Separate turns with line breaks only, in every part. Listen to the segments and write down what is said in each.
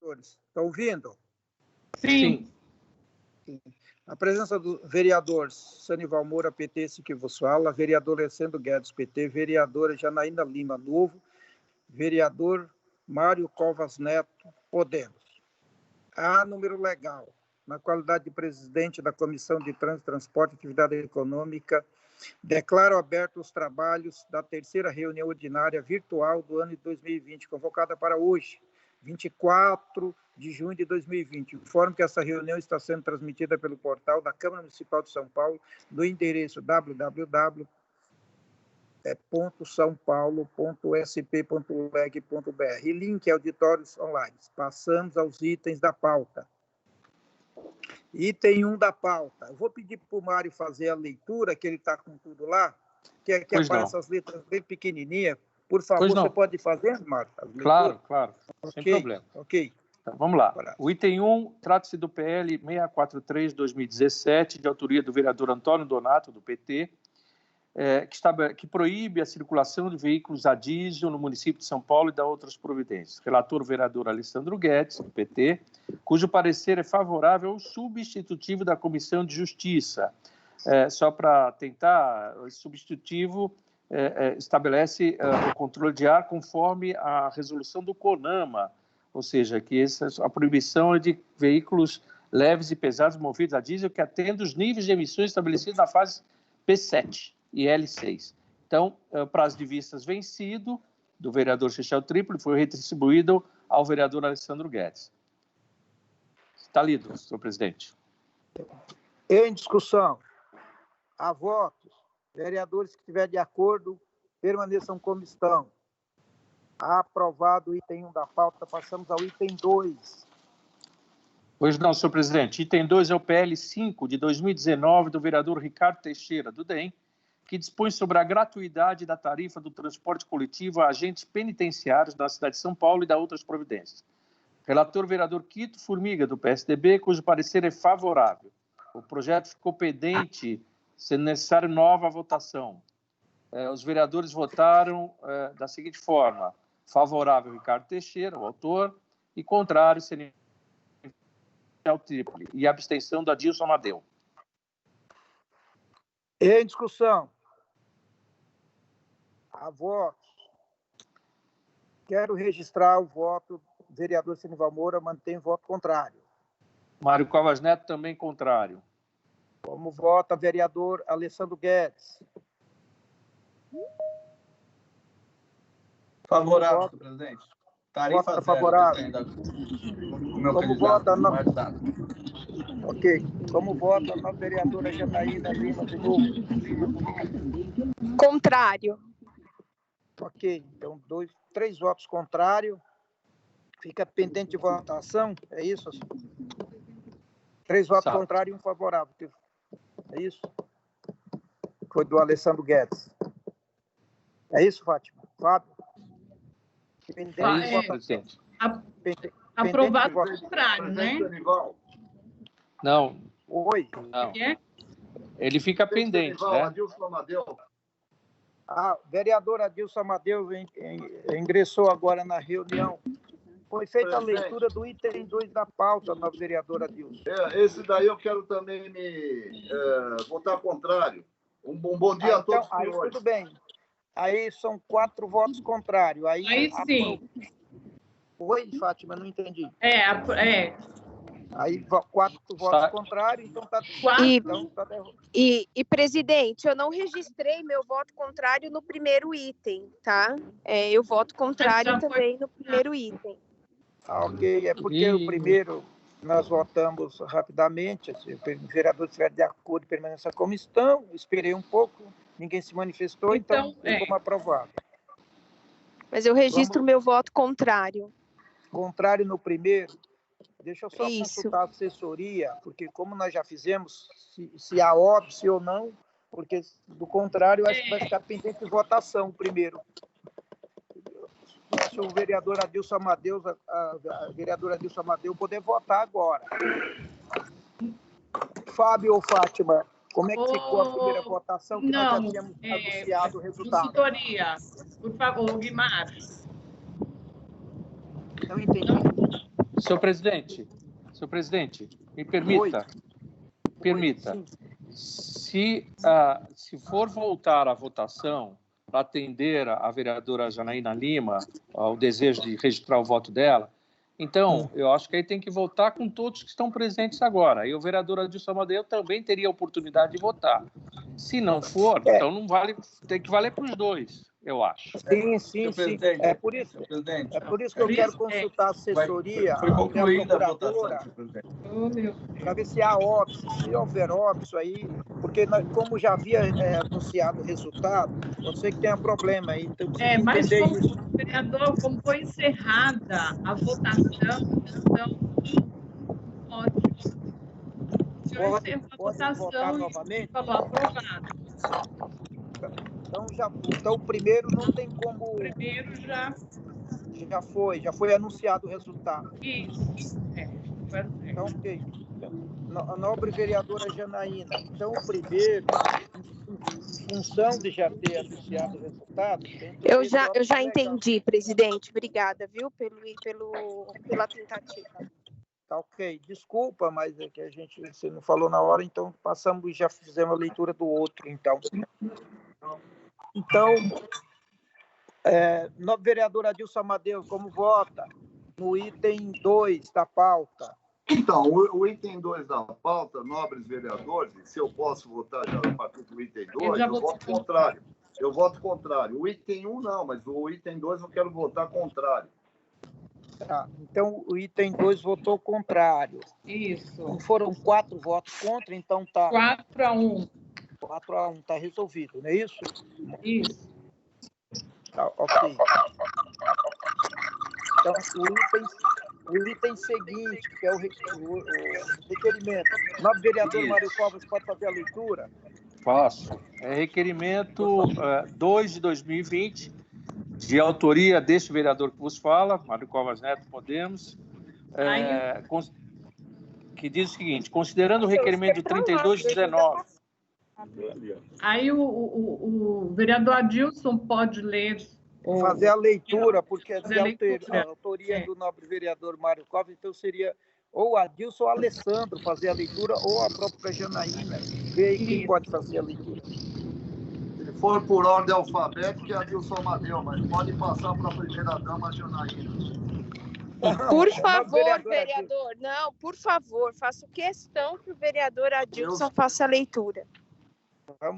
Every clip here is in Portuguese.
vereadores. Estão ouvindo?
Sim.
A presença do vereador Sanival Moura, PT, esse que vos fala, vereador Alessandro Guedes, PT, vereadora Janaína Lima, Novo, vereador Mário Covas Neto, Podemos. A número legal, na qualidade de presidente da Comissão de Trânsito, Transporte e Atividade Econômica, declaro abertos os trabalhos da terceira reunião ordinária virtual do ano de 2020, convocada para hoje, 24 de junho de 2020. Informo que essa reunião está sendo transmitida pelo portal da Câmara Municipal de São Paulo, no endereço www.saopaulo.sp.leg.br. Link auditórios online. Passamos aos itens da pauta. Item 1 da pauta. Eu vou pedir para o Mário fazer a leitura, que ele está com tudo lá, que aparecem as letras bem pequenininhas. Por favor, você pode fazer, Mário?
Claro. Sem
Okay.
problema.
Ok.
Então, vamos lá. O item 1 trata-se do PL 643/2017, de autoria do vereador Antônio Donato, do PT, que proíbe a circulação de veículos a diesel no município de São Paulo e dá outras providências. Relator, o vereador Alessandro Guedes, do PT, cujo parecer é favorável ao substitutivo da Comissão de Justiça. Só para tentar, o substitutivo estabelece o controle de ar conforme a resolução do CONAMA, ou seja, que a proibição é de veículos leves e pesados movidos a diesel que atendam os níveis de emissões estabelecidos na fase P7 e L6. Então, o prazo de vistas vencido do vereador Chechel Trípoli foi retribuído ao vereador Alessandro Guedes. Está lido, senhor presidente.
Em discussão. Há votos. Vereadores que estiverem de acordo, permaneçam como estão. Aprovado o item 1 da pauta, passamos ao item 2.
Pois não, senhor presidente. Item 2 é o PL 5 de 2019 do vereador Ricardo Teixeira, do DEM, que dispõe sobre a gratuidade da tarifa do transporte coletivo a agentes penitenciários da cidade de São Paulo e da outras providências. Relator, vereador Quito Formiga, do PSDB, cujo parecer é favorável. O projeto ficou pendente, sendo necessária nova votação. Os vereadores votaram da seguinte forma: favorável Ricardo Teixeira, o autor, e contrário seria o Trípoli, e abstenção da Adilson Amadeu.
Em discussão. Há votos. Quero registrar o voto do vereador Sanival Moura, mantém voto contrário.
Mário Covas Neto também contrário.
Como vota vereador Alessandro Guedes?
Favorável, senhor presidente. Tarifa
Vota
zero.
favorável. Como vota na... Ok. Como vota a vereadora Janaína Lima, de novo?
Contrário.
Ok. Então, 3 votos contrários. Fica pendente de votação, é isso? 3 votos contrários e 1 favorável. É isso? Foi do Alessandro Guedes. É isso, Fátima? Fábio?
Presidente.
Aprovado o contrário, né?
Não.
Oi.
Não. Ele fica pendente, né?
Adilson Amadeu.
Vereador Adilson Amadeu ingressou agora na reunião. Foi feita a leitura do item 2 da pauta, na vereadora Adilson.
Esse daí eu quero também votar contrário. Um bom dia a todos os senhores.
Aí tudo bem. Aí são 4 votos contrários.
Aí sim.
Oi, Fátima, não entendi. Aí 4 votos contrários, então está...
E, presidente, eu não registrei meu voto contrário no primeiro item, tá? Eu voto contrário também no primeiro item.
Ok, é porque o primeiro nós votamos rapidamente, se o vereador estiver de acordo, permanece como estão, esperei um pouco, ninguém se manifestou, então como aprovado.
Mas eu registro meu voto contrário.
Contrário no primeiro. Deixa eu só consultar a assessoria, porque como nós já fizemos, se há óbice ou não, porque do contrário, acho que vai ficar pendente de votação o primeiro. Se o vereador Adilson Amadeu, a vereadora Adilson Amadeu poder votar agora. Fábio ou Fátima, como é que ficou a primeira votação que nós já tínhamos anunciado o resultado?
Consultoria, por favor, Guimar.
Não entendi.
Senhor presidente, me permita. Se for voltar à votação para atender a vereadora Janaína Lima, ao desejo de registrar o voto dela, então, eu acho que aí tem que votar com todos que estão presentes agora. E o vereador Adilson Amadeu também teria a oportunidade de votar. Se não for, então não vale, tem que valer para os dois, eu acho.
Sim. É por isso que eu quero consultar a assessoria,
Foi concluída a votação,
para ver se há óbice. Se houver óbice aí, porque como já havia anunciado o resultado, eu sei que tem um problema aí. Então,
mas vereador, como foi encerrada a votação, então pode
votar novamente?
Falou aprovado.
Então, o primeiro não tem como...
O primeiro já
foi anunciado o resultado.
Isso.
Então, ok. A nobre vereadora Janaína. Então, o primeiro, em função de já ter anunciado o resultado...
Eu já entendi, presidente. Obrigada, viu, pela tentativa.
Tá ok. Desculpa, mas é que você não falou na hora, então passamos e já fizemos a leitura do outro, então. Então, nobre vereador Adilson Amadeu, como vota no item 2 da pauta?
Então, o item 2 da pauta, nobres vereadores, se eu posso votar já a partir do item 2, eu voto contrário. Eu voto contrário. O item 1 não, mas o item 2 eu quero votar contrário.
Tá, então o item 2 votou contrário.
Isso.
Então, foram 4 votos contra, então tá...
4-1.
4-1, tá resolvido, não é isso?
Isso.
Tá, ok. Então, o item seguinte, que é o requerimento. Nobre vereador Mário Covas, pode fazer a leitura?
Posso. É requerimento 2 de 2020, de autoria deste vereador que vos fala, Mário Covas Neto, Podemos, que diz o seguinte: considerando o requerimento de 32 de 19...
Aí o vereador Adilson pode ler...
Fazer a leitura, porque é de autoria do nobre vereador Mário Covas, então seria ou Adilson ou Alessandro fazer a leitura, ou a própria Janaína. Vê aí quem pode fazer a leitura.
Se for por ordem alfabética, é Adilson Amadeu, mas pode passar para a primeira-dama, Janaína.
Por favor, vereador. Não, por favor, faço questão que o vereador Adilson faça a leitura.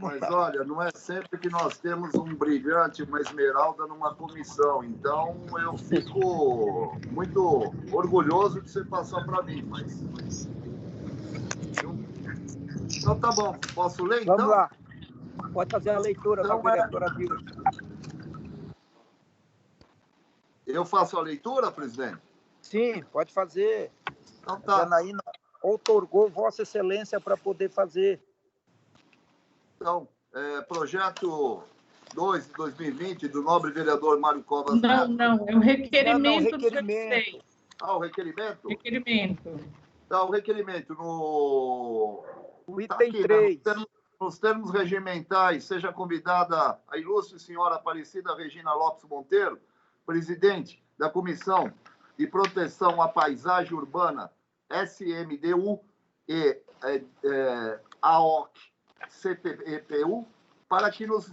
Mas, olha, não é sempre que nós temos um brilhante, uma esmeralda numa comissão. Então, eu fico muito orgulhoso de você passar para mim. Então, tá bom. Posso ler, então?
Vamos lá. Pode fazer a leitura da vereadora Dilma.
Eu faço a leitura, presidente?
Sim, pode fazer.
Então, tá.
Janaína outorgou Vossa Excelência para poder fazer.
Então, projeto 2 de 2020, do nobre vereador Mário Covas Neto.
Não, é o requerimento.
O requerimento?
Requerimento.
Então, o requerimento no...
O item 3.
Nos termos regimentais, seja convidada a ilustre senhora Aparecida Regina Lopes Monteiro, presidente da Comissão de Proteção à Paisagem Urbana, SMDU e AOC, CPEPU, para que nos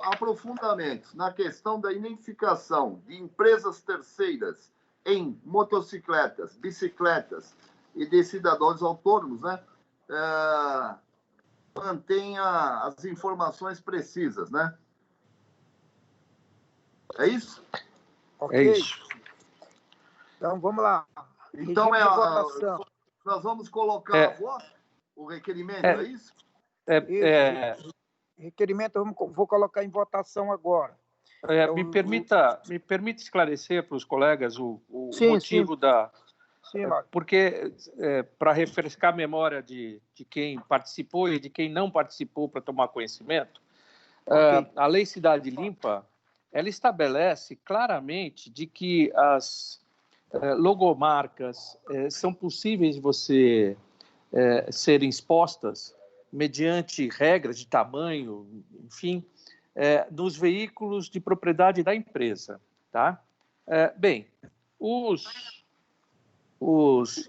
aprofundamentos na questão da identificação de empresas terceiras em motocicletas, bicicletas e de cidadãos autônomos, né, mantenha as informações precisas, né? É isso?
Ok.
É isso.
Então, vamos lá.
Então, nós vamos colocar a voz, o requerimento, é isso?
Requerimento, vou colocar em votação agora.
Me permita esclarecer para os colegas o motivo da...
Sim,
porque, para refrescar a memória de quem participou e de quem não participou para tomar conhecimento, a Lei Cidade Limpa, ela estabelece claramente de que as logomarcas são possíveis de você serem expostas mediante regras de tamanho, enfim, nos veículos de propriedade da empresa. Tá? Bem,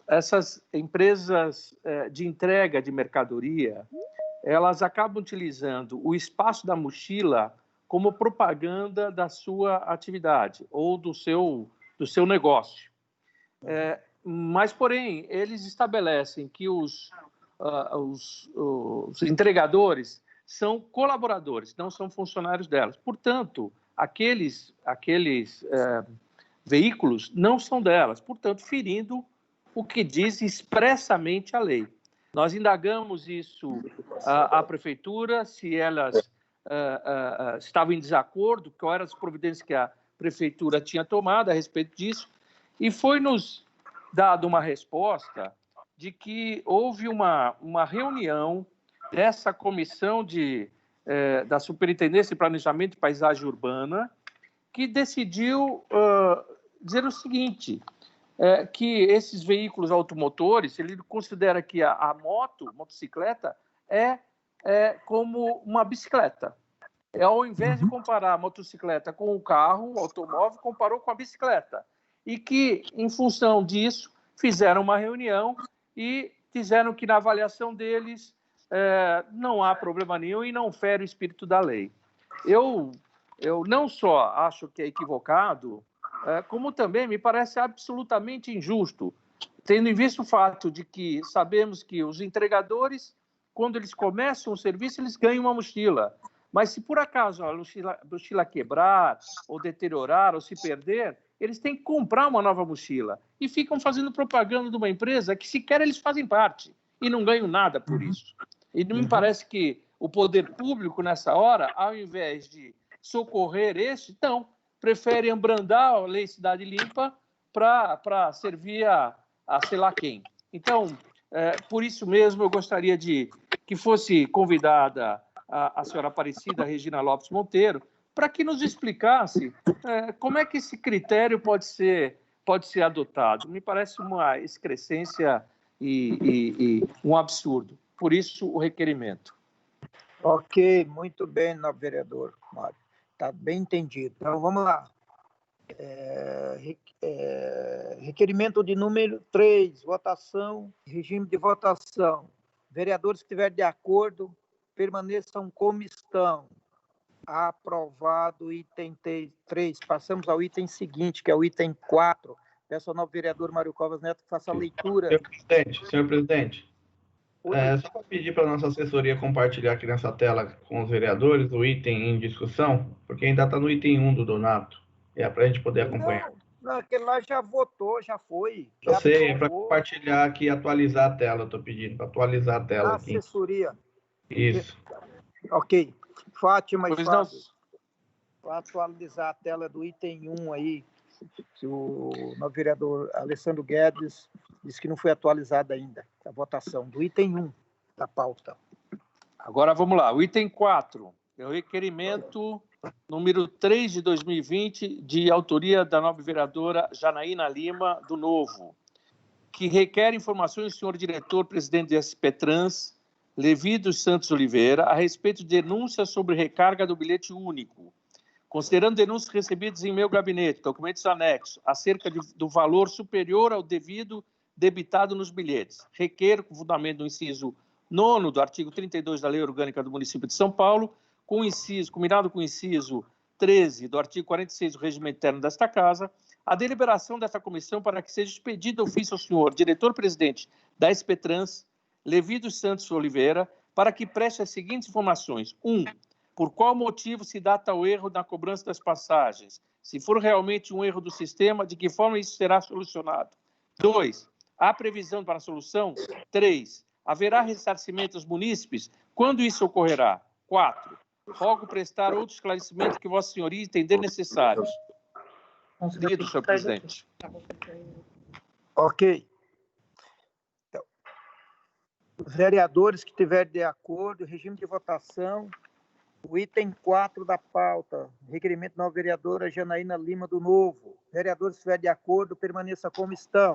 essas empresas de entrega de mercadoria, elas acabam utilizando o espaço da mochila como propaganda da sua atividade ou do seu negócio. Mas, porém, eles estabelecem que os entregadores são colaboradores, não são funcionários delas. Portanto, aqueles veículos não são delas, portanto, ferindo o que diz expressamente a lei. Nós indagamos isso à prefeitura, se elas estavam em desacordo, quais eram as providências que a prefeitura tinha tomado a respeito disso, e foi-nos dado uma resposta de que houve uma reunião dessa comissão da Superintendência de Planejamento e Paisagem Urbana, que decidiu dizer o seguinte, que esses veículos automotores, ele considera que a motocicleta é como uma bicicleta. Ao invés de comparar a motocicleta com o carro, o automóvel, comparou com a bicicleta. E que, em função disso, fizeram uma reunião e disseram que, na avaliação deles, não há problema nenhum e não fere o espírito da lei. Eu não só acho que é equivocado, como também me parece absolutamente injusto, tendo em vista o fato de que sabemos que os entregadores, quando eles começam o serviço, eles ganham uma mochila. Mas se por acaso a mochila quebrar, ou deteriorar, ou se perder, eles têm que comprar uma nova mochila. E ficam fazendo propaganda de uma empresa que sequer eles fazem parte e não ganham nada por isso. E me parece que o poder público, nessa hora, ao invés de socorrer não, prefere abrandar a Lei Cidade Limpa para servir a sei lá quem. Então, por isso mesmo, eu gostaria que fosse convidada a senhora Aparecida Regina Lopes Monteiro para que nos explicasse como é que esse critério pode ser adotado. Me parece uma excrescência e um absurdo. Por isso, o requerimento.
Ok, muito bem, nobre vereador Mário. Está bem entendido. Então, vamos lá. Requerimento de número 3, votação, regime de votação. Vereadores que estiverem de acordo, permaneçam como estão. Aprovado o item 3. Passamos ao item seguinte, que é o item 4. Peço ao novo vereador Mário Covas Neto que faça a leitura.
Senhor presidente, só para pedir para a nossa assessoria compartilhar aqui nessa tela com os vereadores o item em discussão, porque ainda está no item 1 do Donato, para a gente poder acompanhar.
Não, aquele lá já votou, já foi.
Eu sei, é para compartilhar aqui e atualizar a tela, eu estou pedindo para atualizar a tela aqui.
Assessoria.
Isso.
Ok. Fátima e Fábio, para atualizar a tela do item 1 aí, se o novo vereador Alessandro Guedes disse que não foi atualizada ainda a votação do item 1 da pauta.
Agora vamos lá. O item 4 é o requerimento número 3 de 2020, de autoria da nobre vereadora Janaína Lima, do Novo, que requer informações do senhor diretor-presidente do SP-Trans, Levi dos Santos Oliveira, a respeito de denúncias sobre recarga do bilhete único. Considerando denúncias recebidas em meu gabinete, documentos anexos, acerca do valor superior ao devido debitado nos bilhetes, requer, com fundamento no inciso 9º do artigo 32 da Lei Orgânica do Município de São Paulo, combinado com o inciso 13 do artigo 46 do Regimento Interno desta Casa, a deliberação desta comissão para que seja expedido ofício ao senhor diretor-presidente da SP-Trans, Levi dos Santos Oliveira, para que preste as seguintes informações. 1. Por qual motivo se dá tal erro na cobrança das passagens? Se for realmente um erro do sistema, de que forma isso será solucionado? 2. Há previsão para a solução? 3. Haverá ressarcimento aos munícipes? Quando isso ocorrerá? 4. Rogo prestar outros esclarecimentos que Vossa Senhoria entender necessários. Concedido, senhor presidente.
Ok. Então, os vereadores que estiverem de acordo, regime de votação, o item 4 da pauta, requerimento da nova vereadora Janaína Lima, do Novo. Vereadores que estiverem de acordo, permaneça como estão.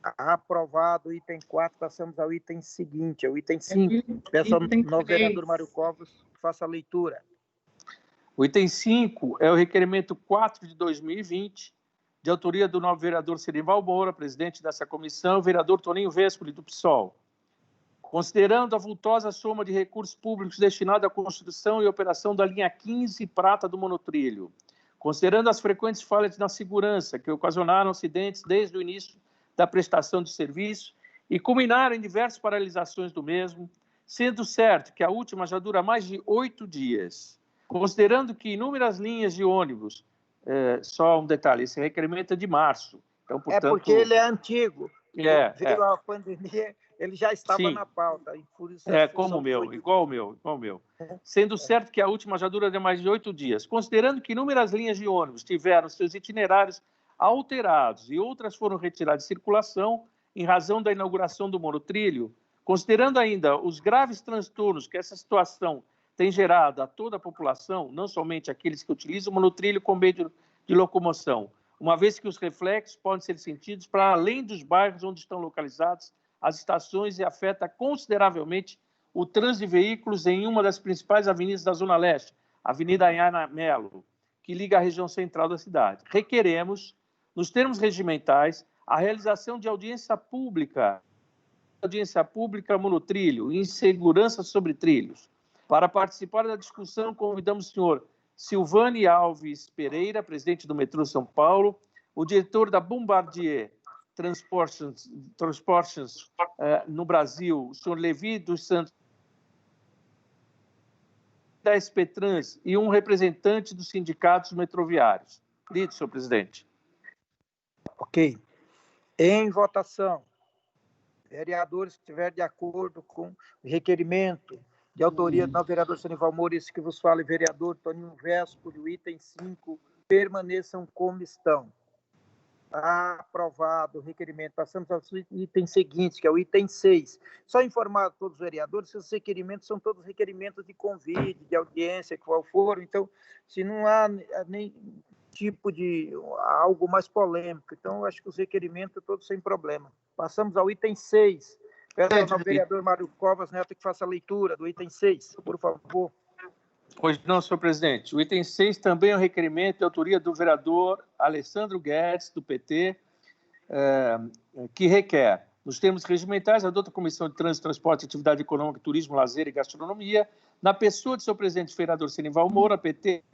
Aprovado o item 4, passamos ao item seguinte, ao item 5. Peço ao novo vereador Mário Covas que faça a leitura.
O item 5 é o requerimento 4 de 2020, de autoria do novo vereador Senival Moura, presidente dessa comissão, e o vereador Toninho Vespoli, do PSOL. Considerando a vultosa soma de recursos públicos destinados à construção e operação da linha 15 prata do monotrilho, considerando as frequentes falhas na segurança que ocasionaram acidentes desde o início da prestação de serviço e culminaram em diversas paralisações do mesmo, sendo certo que a última já dura mais de 8 dias, considerando que inúmeras linhas de ônibus, só um detalhe, esse requerimento é de março. Então, portanto,
é porque ele é antigo.
Veio
a pandemia, ele já estava
Sim.
na pauta.
Como o meu, igual o meu. Sendo certo que a última já dura mais de 8 dias. Considerando que inúmeras linhas de ônibus tiveram seus itinerários alterados e outras foram retiradas de circulação em razão da inauguração do monotrilho, considerando ainda os graves transtornos que essa situação tem gerado a toda a população, não somente aqueles que utilizam o monotrilho como meio de locomoção, uma vez que os reflexos podem ser sentidos para além dos bairros onde estão localizadas as estações e afeta consideravelmente o trânsito de veículos em uma das principais avenidas da Zona Leste, a Avenida Anhana Melo, que liga a região central da cidade. Requeremos, nos termos regimentais, a realização de audiência pública monotrilho e insegurança sobre trilhos. Para participar da discussão, convidamos o senhor Silvani Alves Pereira, presidente do Metrô São Paulo, o diretor da Bombardier Transportations no Brasil, o senhor Levi dos Santos, da SP Trans, e um representante dos sindicatos metroviários. Lido, senhor presidente.
Ok. Em votação, vereadores que estiverem de acordo com o requerimento de autoria do vereador Senival Moura, esse que vos fala, vereador Toninho Vespoli, o item 5, permaneçam como estão. Aprovado o requerimento. Passamos ao item seguinte, que é o item 6. Só informar a todos os vereadores que os requerimentos são todos requerimentos de convite, de audiência, qual for. Então, se não há nem tipo de algo mais polêmico, então, eu acho que os requerimentos todos sem problema. Passamos ao item 6. Peço ao vereador Mário Covas Neto que faça a leitura do item 6, por favor.
Pois não, senhor presidente. O item 6 também é um requerimento de autoria do vereador Alessandro Guedes, do PT, que requer, nos termos regimentais, adota a Comissão de Trânsito, Transporte, Atividade Econômica, Turismo, Lazer e Gastronomia, na pessoa de seu presidente vereador Senival Moura, PT,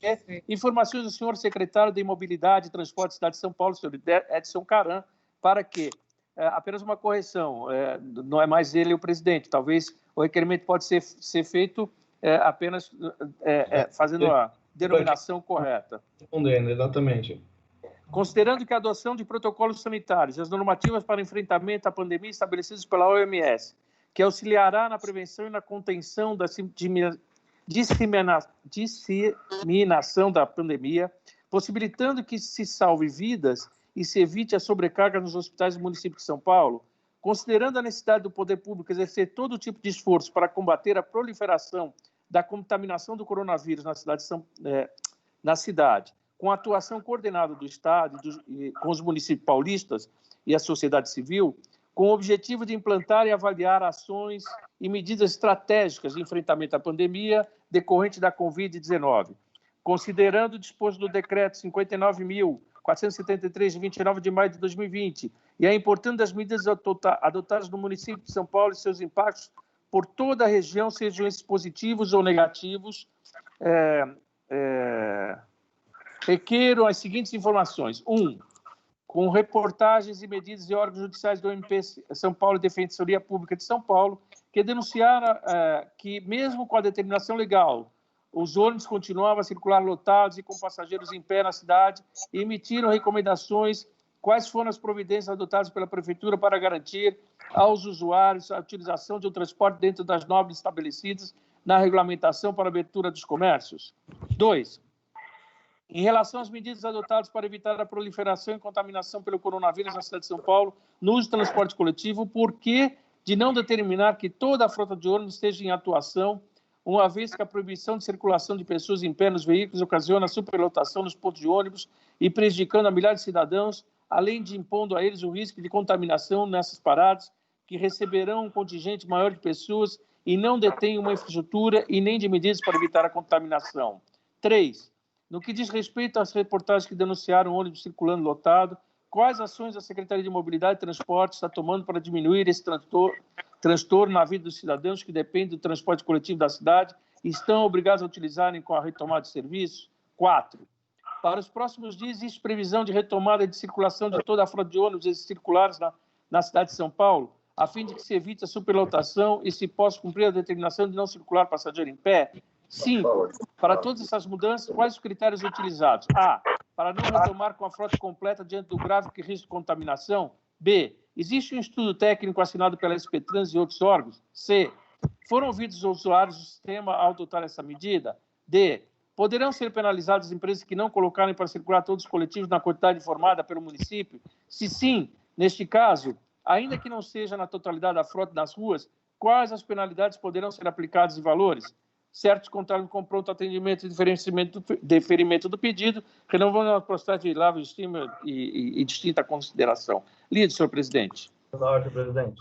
informações do senhor secretário de Mobilidade e Transporte da cidade de São Paulo, senhor Edson Caran, para que, apenas uma correção, não é mais ele o presidente, talvez o requerimento pode ser feito apenas fazendo a denominação correta.
Respondendo, exatamente.
Considerando que a adoção de protocolos sanitários e as normativas para enfrentamento à pandemia estabelecidas pela OMS, que auxiliará na prevenção e na contenção da disseminação da pandemia, possibilitando que se salve vidas e se evite a sobrecarga nos hospitais do município de São Paulo, considerando a necessidade do poder público exercer todo tipo de esforço para combater a proliferação da contaminação do coronavírus na cidade, com a atuação coordenada do Estado com os municípios paulistas e a sociedade civil, com o objetivo de implantar e avaliar ações e medidas estratégicas de enfrentamento à pandemia decorrente da Covid-19, considerando o disposto do Decreto 59.473, de 29 de maio de 2020, e a importância das medidas adotadas no município de São Paulo e seus impactos por toda a região, sejam esses positivos ou negativos, requeram as seguintes informações. 1. Com reportagens e medidas de órgãos judiciais do MP São Paulo e Defensoria Pública de São Paulo, que denunciaram que, mesmo com a determinação legal, os ônibus continuavam a circular lotados e com passageiros em pé na cidade e emitiram recomendações. Quais foram as providências adotadas pela Prefeitura para garantir aos usuários a utilização de um transporte dentro das normas estabelecidas na regulamentação para a abertura dos comércios? 2. Em relação às medidas adotadas para evitar a proliferação e contaminação pelo coronavírus na cidade de São Paulo, no uso do transporte coletivo, por que de não determinar que toda a frota de ônibus esteja em atuação, uma vez que a proibição de circulação de pessoas em pé nos veículos ocasiona superlotação nos pontos de ônibus e prejudicando a milhares de cidadãos, além de impondo a eles o risco de contaminação nessas paradas, que receberão um contingente maior de pessoas e não detêm uma infraestrutura e nem de medidas para evitar a contaminação. 3. No que diz respeito às reportagens que denunciaram o ônibus circulando lotado, quais ações a Secretaria de Mobilidade e Transporte está tomando para diminuir esse transtorno na vida dos cidadãos que dependem do transporte coletivo da cidade e estão obrigados a utilizarem com a retomada de serviço? 4. Para os próximos dias, existe previsão de retomada de circulação de toda a frota de ônibus circulares na cidade de São Paulo, a fim de que se evite a superlotação e se possa cumprir a determinação de não circular passageiro em pé? 5. Para todas essas mudanças, quais os critérios utilizados? A. Para não retomar com a frota completa diante do grave risco de contaminação? B. Existe um estudo técnico assinado pela SP Trans e outros órgãos? C. Foram ouvidos os usuários do sistema ao adotar essa medida? D. Poderão ser penalizadas as empresas que não colocarem para circular todos os coletivos na quantidade informada pelo município? Se sim, neste caso, ainda que não seja na totalidade da frota nas ruas, quais as penalidades poderão ser aplicadas e valores? Certos contarem com pronto atendimento e deferimento do pedido, renovando a processo de lavra de estima e distinta consideração. Líder, senhor presidente.
Pela ordem, presidente.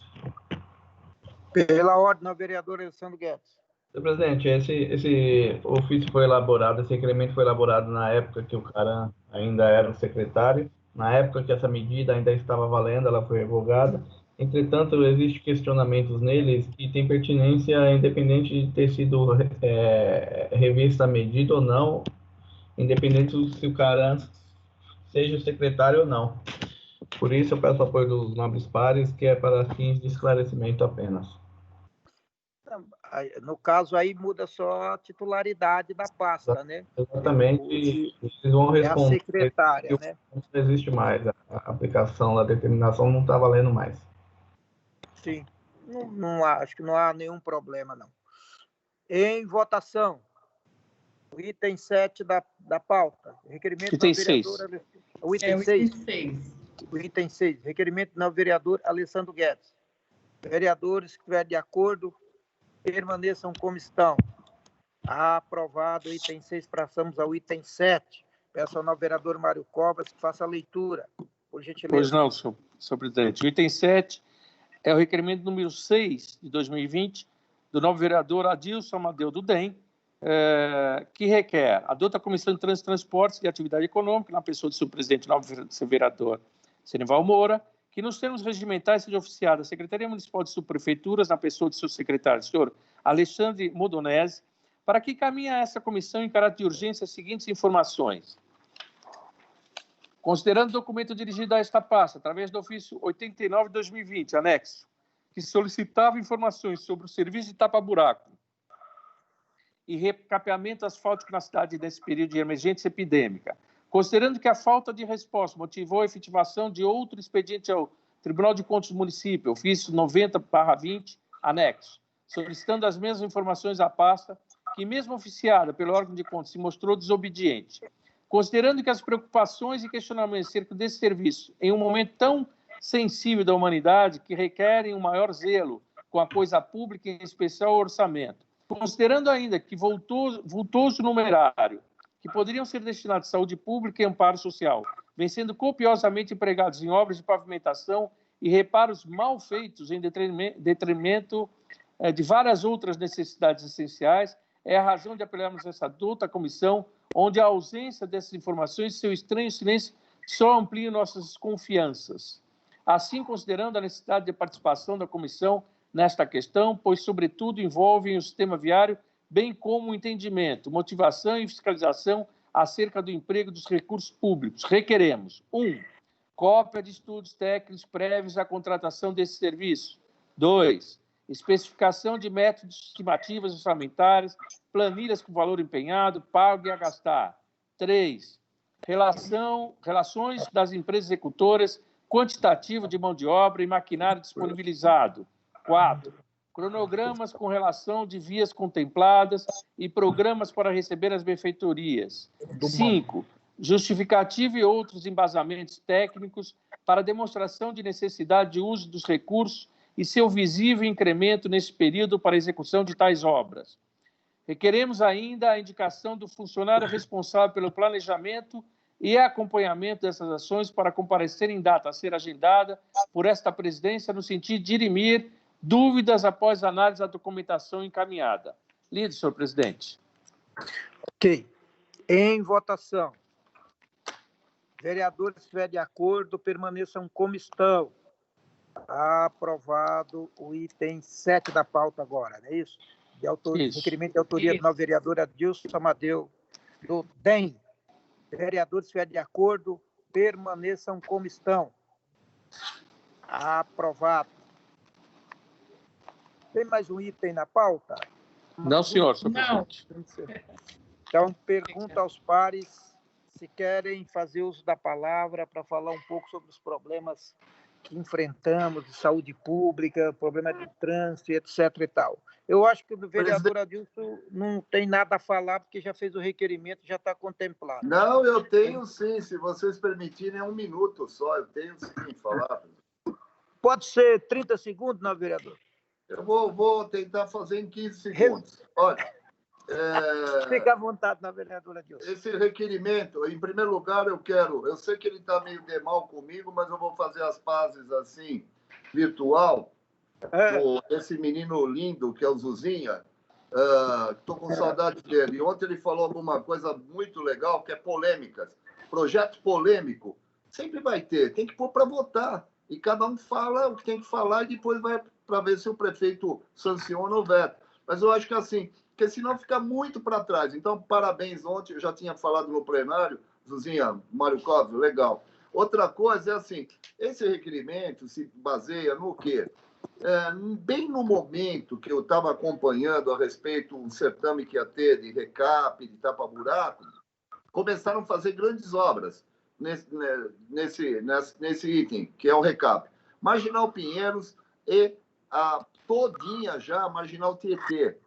Pela ordem, o vereador Alessandro Guedes.
Senhor presidente, esse ofício foi elaborado, esse requerimento foi elaborado na época que o cara ainda era o secretário, na época que essa medida ainda estava valendo, ela foi revogada. Entretanto, existem questionamentos neles que têm pertinência independente de ter sido revista a medida ou não, independente se o cara seja o secretário ou não. Por isso, eu peço apoio dos nobres pares, que é para fins de esclarecimento apenas.
No caso, aí muda só a titularidade da pasta, né?
Exatamente, eles vão responder.
É a secretária, né?
Não existe mais, a aplicação da determinação não está valendo mais.
Sim, acho que não há nenhum problema, não. Em votação, o item 7 da pauta. Requerimento
item
da vereadora...
6.
O item 6. O item 6. Requerimento do vereador Alessandro Guedes. Vereadores que estiverem de acordo, permaneçam como estão. Aprovado o item 6, passamos ao item 7. Peço ao novo vereador Mário Covas que faça a leitura, por gentileza.
Pois não, senhor presidente. O item 7 é o requerimento número 6 de 2020 do novo vereador Adilson Amadeu do DEM, que requer, adota a Comissão de Trânsito, Transportes e Atividade Econômica, na pessoa do seu presidente, novo vereador Senival Moura, que nos termos regimentais seja oficiada a Secretaria Municipal de Subprefeituras, na pessoa do seu secretário, senhor Alexandre Modonese, para que encaminhe a essa comissão em caráter de urgência as seguintes informações. Considerando o documento dirigido a esta pasta, através do ofício 89 de 2020, anexo, que solicitava informações sobre o serviço de tapa-buraco e recapeamento asfáltico na cidade nesse período de emergência epidêmica, considerando que a falta de resposta motivou a efetivação de outro expediente ao Tribunal de Contas do Município, ofício 90/20, anexo, solicitando as mesmas informações à pasta, que mesmo oficiada pelo órgão de contas se mostrou desobediente. Considerando que as preocupações e questionamentos acerca desse serviço, em um momento tão sensível da humanidade, que requerem um maior zelo com a coisa pública, em especial o orçamento, considerando ainda que vultoso numerário, que poderiam ser destinados à saúde pública e amparo social, vem sendo copiosamente empregados em obras de pavimentação e reparos mal feitos em detrimento de várias outras necessidades essenciais, é a razão de apelarmos essa adulta comissão, onde a ausência dessas informações e seu estranho silêncio só ampliam nossas desconfianças. Assim, considerando a necessidade de participação da comissão nesta questão, pois, sobretudo, envolvem o sistema viário, bem como o entendimento, motivação e fiscalização acerca do emprego dos recursos públicos, requeremos: 1. Cópia de estudos técnicos prévios à contratação desse serviço. 2. Especificação de métodos estimativas orçamentárias, planilhas com valor empenhado, pago e a gastar. 3. Relações das empresas executoras, quantitativo de mão de obra e maquinário disponibilizado. 4. Cronogramas com relação de vias contempladas e programas para receber as benfeitorias. 5. Justificativa e outros embasamentos técnicos para demonstração de necessidade de uso dos recursos e seu visível incremento nesse período para a execução de tais obras. Requeremos ainda a indicação do funcionário responsável pelo planejamento e acompanhamento dessas ações para comparecer em data a ser agendada por esta presidência no sentido de dirimir dúvidas após análise da documentação encaminhada. Líder, senhor presidente.
Ok. Em votação. Vereadores, se estiver de acordo, permaneçam como estão. Aprovado o item 7 da pauta agora, não é isso?
Isso.
Requerimento de autoria do novo vereador Adilson Amadeu do DEM. Vereadores, se estiver de acordo, permaneçam como estão. Aprovado. Tem mais um item na pauta?
Não, senhor
Não.
presidente.
Então, pergunto aos pares se querem fazer uso da palavra para falar um pouco sobre os problemas que enfrentamos de saúde pública, problema de trânsito, etc. e tal. Eu acho que o vereador Adilson não tem nada a falar, porque já fez o requerimento, já está contemplado.
Não, eu tenho sim, se vocês permitirem, é 1 minuto só, eu tenho sim falar.
Pode ser 30 segundos, não, vereador?
Eu vou tentar fazer em 15 segundos. Olha,
fica à vontade, na vereadora Adilson.
Esse requerimento, em primeiro lugar, eu sei que ele está meio de mal comigo, mas eu vou fazer as pazes assim, virtual, com esse menino lindo que é o Zuzinha. Estou com saudade dele. Ontem ele falou alguma coisa muito legal, que é polêmicas. Projeto polêmico sempre vai ter, tem que pôr para votar. E cada um fala o que tem que falar e depois vai para ver se o prefeito sanciona ou veta. Mas eu acho que assim, porque senão fica muito para trás. Então, parabéns ontem, eu já tinha falado no plenário, Zuzinha, Mário Covio, legal. Outra coisa é assim, esse requerimento se baseia no quê? Bem no momento que eu estava acompanhando a respeito do certame que ia ter de recap, de tapa-buraco, começaram a fazer grandes obras nesse item, que é o recap. Marginal Pinheiros e a todinha já Marginal Tietê.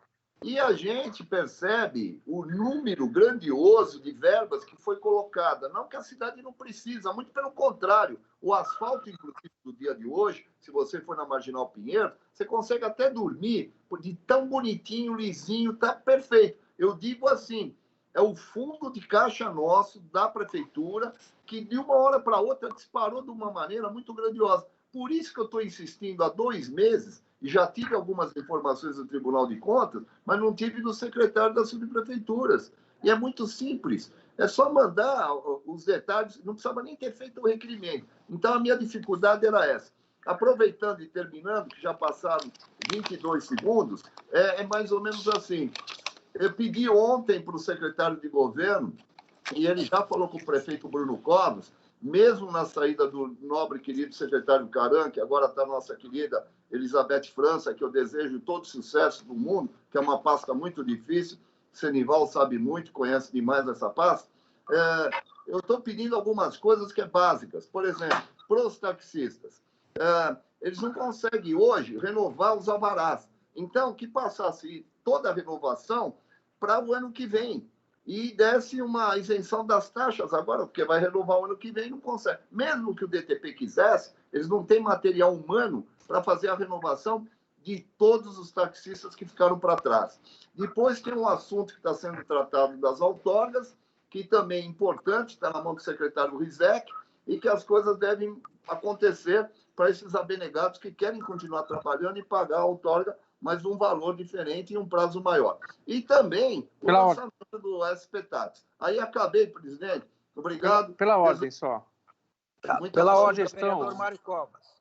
E a gente percebe o número grandioso de verbas que foi colocada. Não que a cidade não precisa, muito pelo contrário. O asfalto, inclusive, do dia de hoje, se você for na Marginal Pinheiro, você consegue até dormir, de tão bonitinho, lisinho, tá perfeito. Eu digo assim, é o fundo de caixa nosso, da prefeitura, que de uma hora para outra disparou de uma maneira muito grandiosa. Por isso que eu estou insistindo há 2 meses, e já tive algumas informações do Tribunal de Contas, mas não tive do secretário das subprefeituras. E é muito simples. É só mandar os detalhes, não precisava nem ter feito o requerimento. Então, a minha dificuldade era essa. Aproveitando e terminando, que já passaram 22 segundos, é mais ou menos assim. Eu pedi ontem para o secretário de governo, e ele já falou com o prefeito Bruno Covas, mesmo na saída do nobre querido secretário Caran, que agora está nossa querida Elizabeth França, que eu desejo todo sucesso do mundo, que é uma pasta muito difícil, Senival sabe muito, conhece demais essa pasta, eu estou pedindo algumas coisas que é básicas. Por exemplo, para os taxistas, eles não conseguem hoje renovar os alvarás. Então, que passasse toda a renovação para o ano que vem. E desse uma isenção das taxas agora, porque vai renovar o ano que vem e não consegue. Mesmo que o DTP quisesse, eles não têm material humano para fazer a renovação de todos os taxistas que ficaram para trás. Depois tem um assunto que está sendo tratado das outorgas, que também é importante, está na mão do secretário Rizek, e que as coisas devem acontecer para esses abnegados que querem continuar trabalhando e pagar a outorga, mas um valor diferente e um prazo maior. E também o lançamento do SPTAX. Aí acabei, presidente. Obrigado.
Pela ordem só.
Pela ordem, vereador Mário Covas.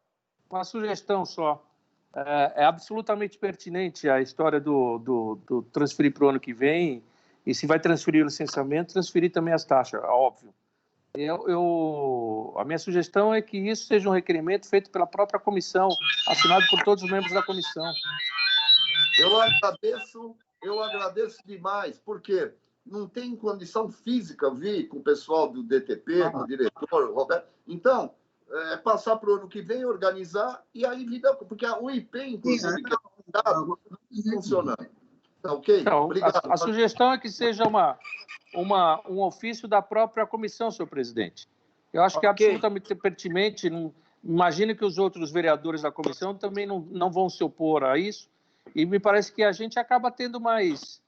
Uma sugestão só. É absolutamente pertinente a história do transferir para o ano que vem, e se vai transferir o licenciamento, transferir também as taxas, óbvio. A minha sugestão é que isso seja um requerimento feito pela própria comissão, assinado por todos os membros da comissão.
Eu agradeço demais, porque não tem condição física vir com o pessoal do DTP, com o diretor, o Roberto. Então, passar para o ano que vem, organizar, e aí vida. Porque o IP, inclusive, que é o Estado, não está funcionando. Tá ok?
Então,
obrigado.
A sugestão é que seja um ofício da própria comissão, senhor presidente. Eu acho que é absolutamente pertinente. Imagino que os outros vereadores da comissão também não vão se opor a isso, e me parece que a gente acaba tendo mais...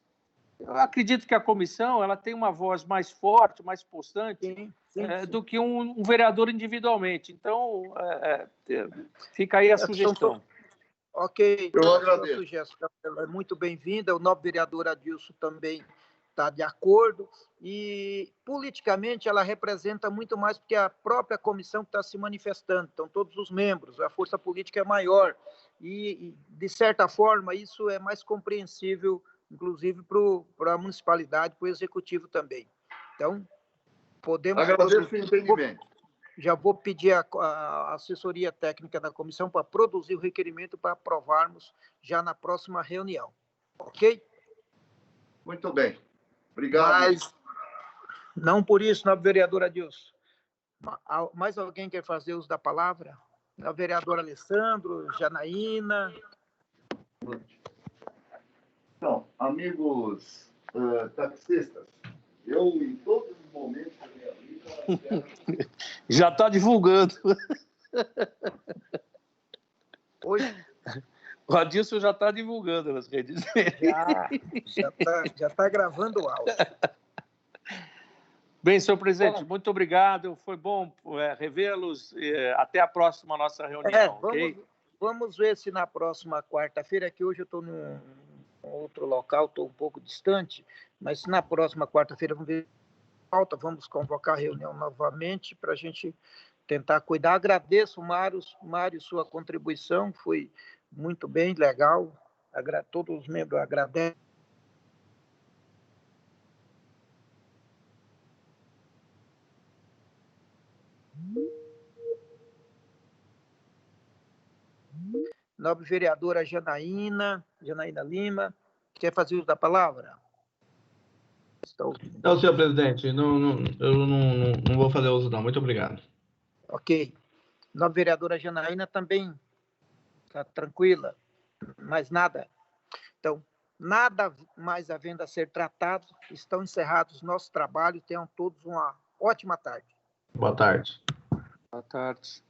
Eu acredito que a comissão ela tem uma voz mais forte, mais possante, sim. Do que um vereador individualmente. Então, fica aí a sugestão.
Ok,
eu agradeço.
A sugestão é muito bem-vinda. O nobre vereador Adilson também está de acordo, e politicamente ela representa muito mais porque a própria comissão está se manifestando, então todos os membros, a força política é maior, e de certa forma isso é mais compreensível, inclusive para a municipalidade, para o executivo também. Então, podemos...
Agradeço o entendimento.
Já vou pedir a assessoria técnica da comissão para produzir o requerimento para aprovarmos já na próxima reunião. Ok?
Muito bem. Obrigado.
Mas, não por isso, nobre vereador Adilson. Mais alguém quer fazer uso da palavra? O vereador Alessandro, Janaína.
Então, amigos taxistas, eu, em todos os momentos da minha vida...
Já está divulgando.
Oi?
O Adilson já está divulgando nas redes.
Já tá gravando o áudio.
Bem, senhor presidente, muito obrigado. Foi bom revê-los. Até a próxima nossa reunião.
Vamos ver se na próxima quarta-feira, que hoje eu estou num outro local, estou um pouco distante, mas se na próxima quarta-feira vamos convocar a reunião novamente para a gente tentar cuidar. Agradeço, Mário, sua contribuição, foi muito bem, legal. Todos os membros agradecem. Nobre vereadora Janaína Lima, quer fazer uso da palavra?
Não, senhor presidente, eu não vou fazer uso, não. Muito obrigado.
Ok. Nobre vereadora Janaína também está tranquila, mais nada. Então, nada mais havendo a ser tratado, estão encerrados os nossos trabalhos. Tenham todos uma ótima tarde.
Boa tarde.
Boa tarde.